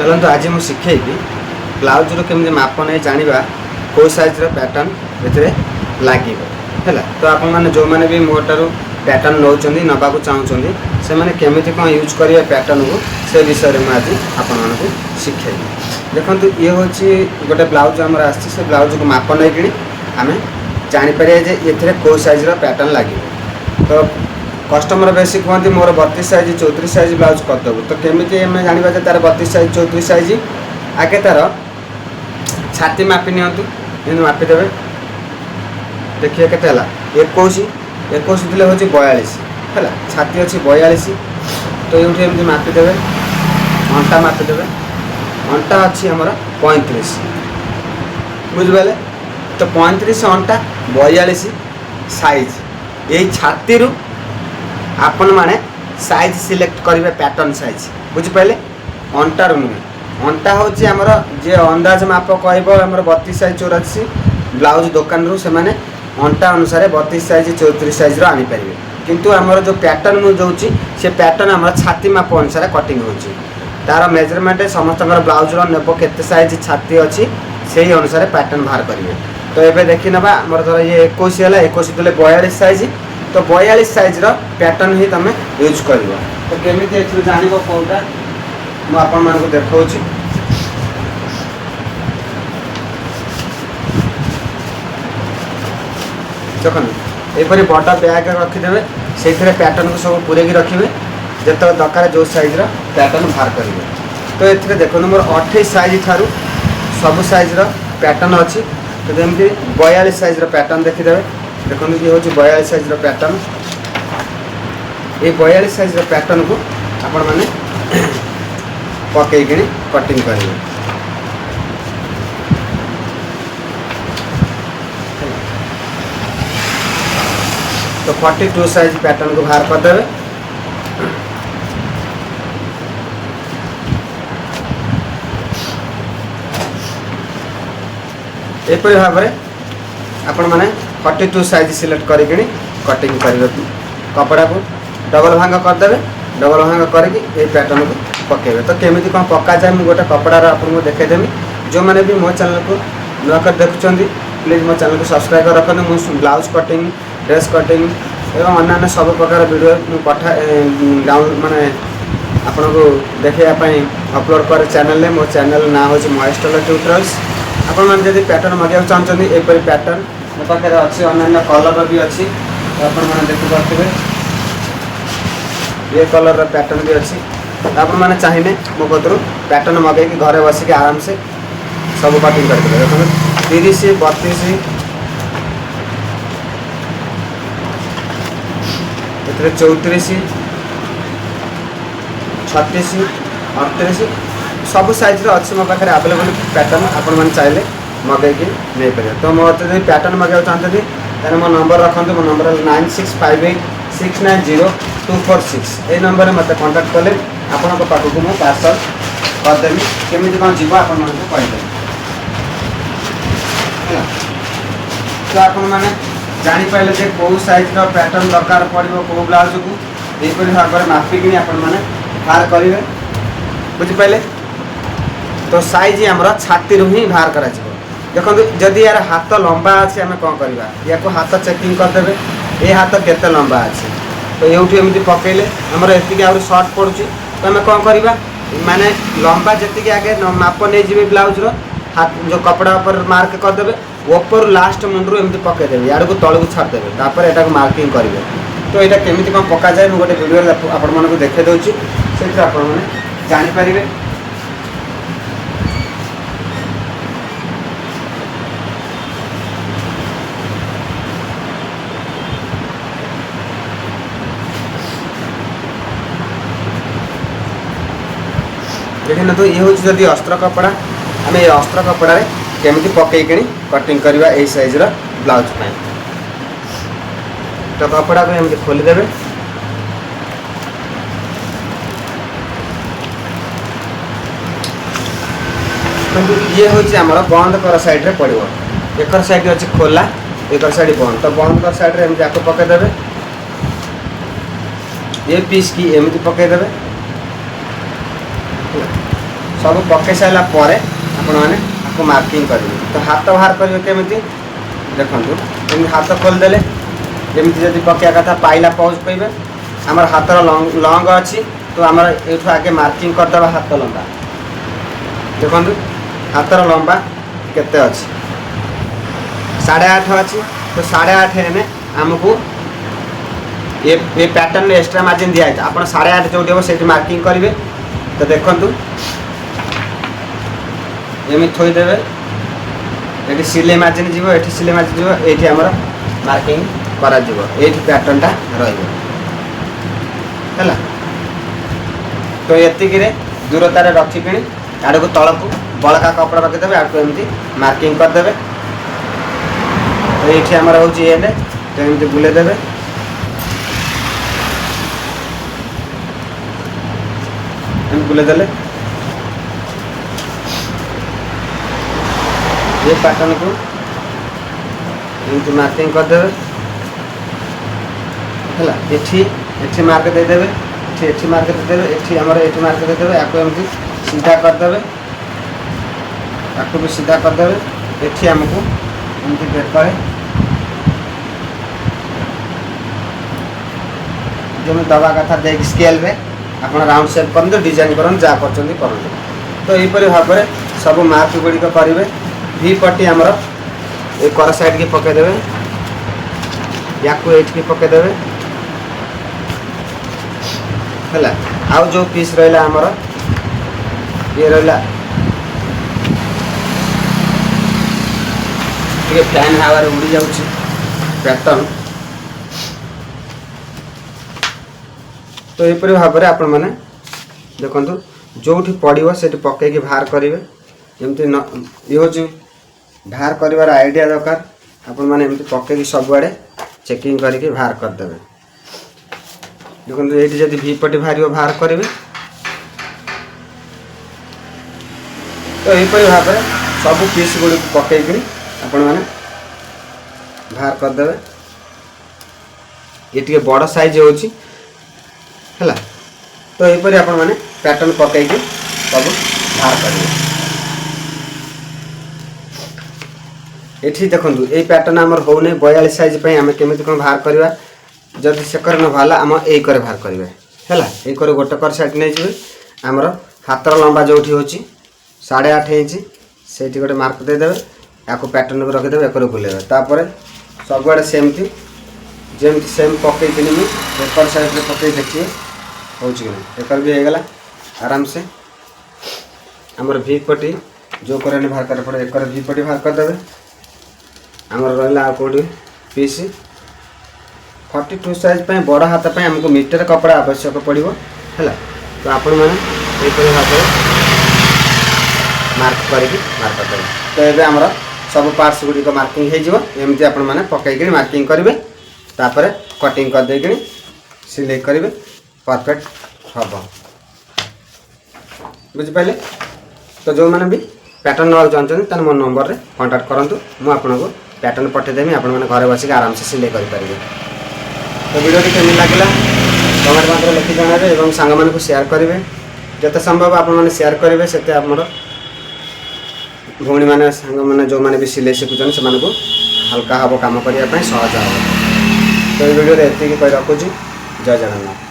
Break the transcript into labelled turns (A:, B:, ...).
A: चलते आज मुझे शिखेबी ब्लाउज केमी माप नहीं जाना कौ साइज पैटर्न ए लगे है। तो आपने जो मैंने भी मोटर पैटर्न नौ नवाक चाहूँगी से मैंने केमी कौन यूज करेंगे पैटर्न को से विषय में आज आपण शिखेबी। देखो ये हूँ गोटे ब्लाउज आमर आसे ब्लाउज को माप नहीं कि आम जापर ये कौ साइज पैटर्न लगे। तो कस्टमर बेसी कहते मोर 32 साइज 34 साइज ब्लाउज करदेबू। तो केमी जाना तार 32 साइज 34 साइज आगे तार छाती मापी नि मापिदेवे। देखिए के 21 21 हूँ 42 है छाती अच्छी 42। तो ये एमती मापिदेवे अंटा मापिदेवे अंटा अच्छी आमर 35 बुझे। तो 35 अंटा 42 साइज यही छाती रू आपण माने साइज सिलेक्ट करेंगे पैटर्न साइज बुझिपारे अंटार नुहे। अंटा हूँ आमर जे अंदाज माप कह 32 साइज 84 ब्लाउज दुकान रू से माने अंटा अनुसार 32 साइज 34 साइज आनीपर। किंतु आमर जो पैटर्न मुझे से पैटर्न आम छाती माप अनुसार कटिंग हो तार मेजरमेंट समस्त ब्लाउज नेब के साइज छाती अच्छी से ही अनुसार पैटर्न बाहर करेंगे। तो ये देखी ना आमर धर ये 21 है 21 देले 42 साइज। तो 42 साइज पैटर्न ही तुम यूज कर। तो केमी जान कौटा मुझे देखा देखो यहपरी बड़ा बैग रखिदे से पैटर्न को सब पूरे रखिए जो दरकार जो साइज पैटर्न बाहर करेंगे। तो ये देखो मोर 28 साइज ठारू सब साइज पैटर्न अच्छी। तो जमी 42 साइज पैटर्न देखीदे देखो ये हूँ 42 साइज पैटर्न। ये 42 साइज पैटर्न को आपण मैंने पकई कटिंग करेंगे। तो 42 साइज पैटर्न को बाहर करदे। एपरी भाव में आपण मैंने 42 साइज सिलेक्ट करेंगे कटिंग करेंगे। कपड़ा को डबल भांग करदे डबल भांग करके पैटर्न को पकेबे। तो केमी कौन पका जाए मुझे गोटे कपड़ार आपको देखेदेमी। जो मैंने भी मो चैनल को नुआ कर देखुं प्लीज मो चैनल को सब्सक्राइब कर रखते। मुझे ब्लाउज कटिंग ड्रेस कटिंग एवं अन्य सब प्रकार वीडियो पठा डाउन माने आपन को देखापी अपलोड कर चैनल। मो चैनल ना हूँ महेश टेलर ट्यूटोरियल्स। आपण मैंने जब पैटर्न मगाइक चाहते यहपरी पैटर्न मो पाखे अच्छी अन्य कलर भी अच्छी। तो आपने देखिपे ये कलर पैटर्न भी अच्छी। आप मैंने चाहिए मो कतरू पैटर्न मगाइक घरे बसिक आराम से सब कटिंग करते देखो 30 32 34 36 38 सब साइज अच्छी मो पाखे आवेलेबल पैटर्न आपण मैंने चाहिए मगाइक नहीं पारे। तो मतलब जब पैटर्न मगाइक चाहते तेना मो नंबर रखते मो नंबर 9658690246 ये नंबर मत कांटेक्ट कले आपण पाखक मुझे पार्सल करदेवी केमी कौन जीव आपण कहीदेवी। तो आपण मैंने जापारे जे कौ साइज पैटर्न दरकार पड़ो कौ ब्लाउज को यहपरी भाव में मापिकी आपण मैंने बाहर करेंगे बुझिपारे। तो साइज आमर छाती रू ही बाहर करा देखो जदि यार हाथ लंबा अच्छे आम कौन करवा या हाथ चेकिंग करदे ये हाथ केते लंबा अच्छे। तो ये एमती पकईले आमर ये आउरी सर्ट पड़ू। तो आम कौन करवा माने लंबा जी आगे माप नहीं जी ब्लाउज हाथ जो कपड़ा पर मार्क करदे ऊपर लास्ट मुंडू एमती पकईदेवे यार को तलू छाड़देवे तापर यहाँ मार्किंग करेंगे। तो यहाँ केमी कौन पका जाए मुझे गोटे वीडियो आपण मानक देखा दूसरी से आपने जानीपर। देखिए तो ये हूँ जदि अस्त्र कपड़ा आम ये अस्त्र कपड़ा केमी पकई कटिंग करवा यही साइज ब्लाउज पाई। तो कपड़ा को एमती खोलीदेवे ये हूँ आमर बंद कर साइड पड़ो एक साइड अच्छी खोला एक साइड बंद। तो बंद कर साइड एमती आपको पकईदेवे ये पीस की एमती पकईदेवे सब पकई सारा पर आपण मैंने आपको मार्किंग करेंगे। तो हाथ बाहर करेंगे केमी देखो हाथ खोलदेले जमी जब पकड़ा कथा पाइला पौज कहे आमर हाथर लंग अच्छी तो आम ये आगे मार्किंग करदे हाथ लंबा देखो हाथर लंबा केते अच्छी 8.5 अच्छी तो 8.5 हेने आमको ये पैटर्न एक्स्ट्रा मार्जिन दिखाई आप 8.5 जो हम से मार्किंग करेंगे। तो देखु एमि थोदेवे ये सिलाई मार्जिन जीव ये सिलाई मार्जिन जीव ये आम मार्किंग करा ये पैटर्नटा रहा तो ये दूरतार रखिक आड़ को तल को बड़का कपड़ा रखीदे आड़ को एमती मार्किंग करदे। तो ये आमर हूँ एंड तो एमती बुलेदेवे बुलेदेले ये पैटर्न को एमती मार्किंग करदे है एठी मार्क देदेवे एठी मार्क देदेवे एठी हमर एठी मार्क देदेवे याको एमती सीधा करदेवे याको भी सीधा करदेवे एठी हमको एमती बेकर जो दवा कथा देख स्केल रे आप राउंड शेप करते डिजाइन कर जहाँ कर। तो यहीपर भाव में सब मार्क गुड़िक करेंगे वी पट्टी आमर ये कर साइड की पकईदेवे या पकईदेवे है आउ जो पीस रहा आमर ये रहा फैन हावा उड़ी जाऊँ पैटर्न। तो यहीपर भाव में आपण मैंने देखु जो पड़ो से पकईकि बाहर करेंगे एमती ये हूँ बाहर कर आइडिया दरकार आपण मैंने एमती पकईकि सबुआड़े चेकिंग करके बाहर करदे। देखो ये जब वी पट्टी बाहर करेंगे तो यहीपर भाव में सब पीस गुड़ी पकईकि आपण मैंने बाहर करदे। ये बड़ साइज हो है तो यहीपर आपण मैंने पैटर्न पकईकि सब बाहर करेंगे। ये देखो ये पैटर्न आमर हो 42 साइज आम केमी कौन बाहर करवा जदि से न बाहर आम ये बाहर करेंगे है ये गोटे कर साइड नहीं जी आमर हाथर लंबा जो हूँ 8.5 इंच से गोटे मार्क देदेवे या पैटर्न को रखीदे एक बुलेबे तापर सबुआड़े सेमती जमी सेम पकईकि एकर साइड पकई देखिए हो एकर भी होगला आराम से आमर वी पट्टी जो करे बाहर कर पड़े एक वी पट्टी बाहर करदे आमर रहा कौटी पीस 42 साइज बड़ हाथ आमको मीटर कपड़ा आवश्यक पड़ो है। तो आपण मैंने यहीपर भाव मार्क करके बाहर करदे। तो ये आमर सब पार्ट्स गुड़िक मार्किंग होमती आपण मैंने पकईकि मार्किंग करेंगे तापर कटिंग कर देकि सिलाई करेंगे परफेक्ट हम बुझिपारे। तो जो मैंने भी पैटर्न ना चाहते मो नंबर रे कांटेक्ट करूँ मुझे आपको पैटर्न पठेदेमी आप घर बसिक आराम से सिलाई करेंगे। तो वीडियो केमी लगे कमेंट मात्र लिखि जणावे और सांग मानक शेयर करेंगे जिते संभव आप शेयर करेंगे से भौणी मैंने सांग मैंने जो मैंने भी सिलाई शिखुन से हल्का हम कम करने सहज हम। तो ये वीडियो ये कही रखुच्छी जय जगन्नाथ।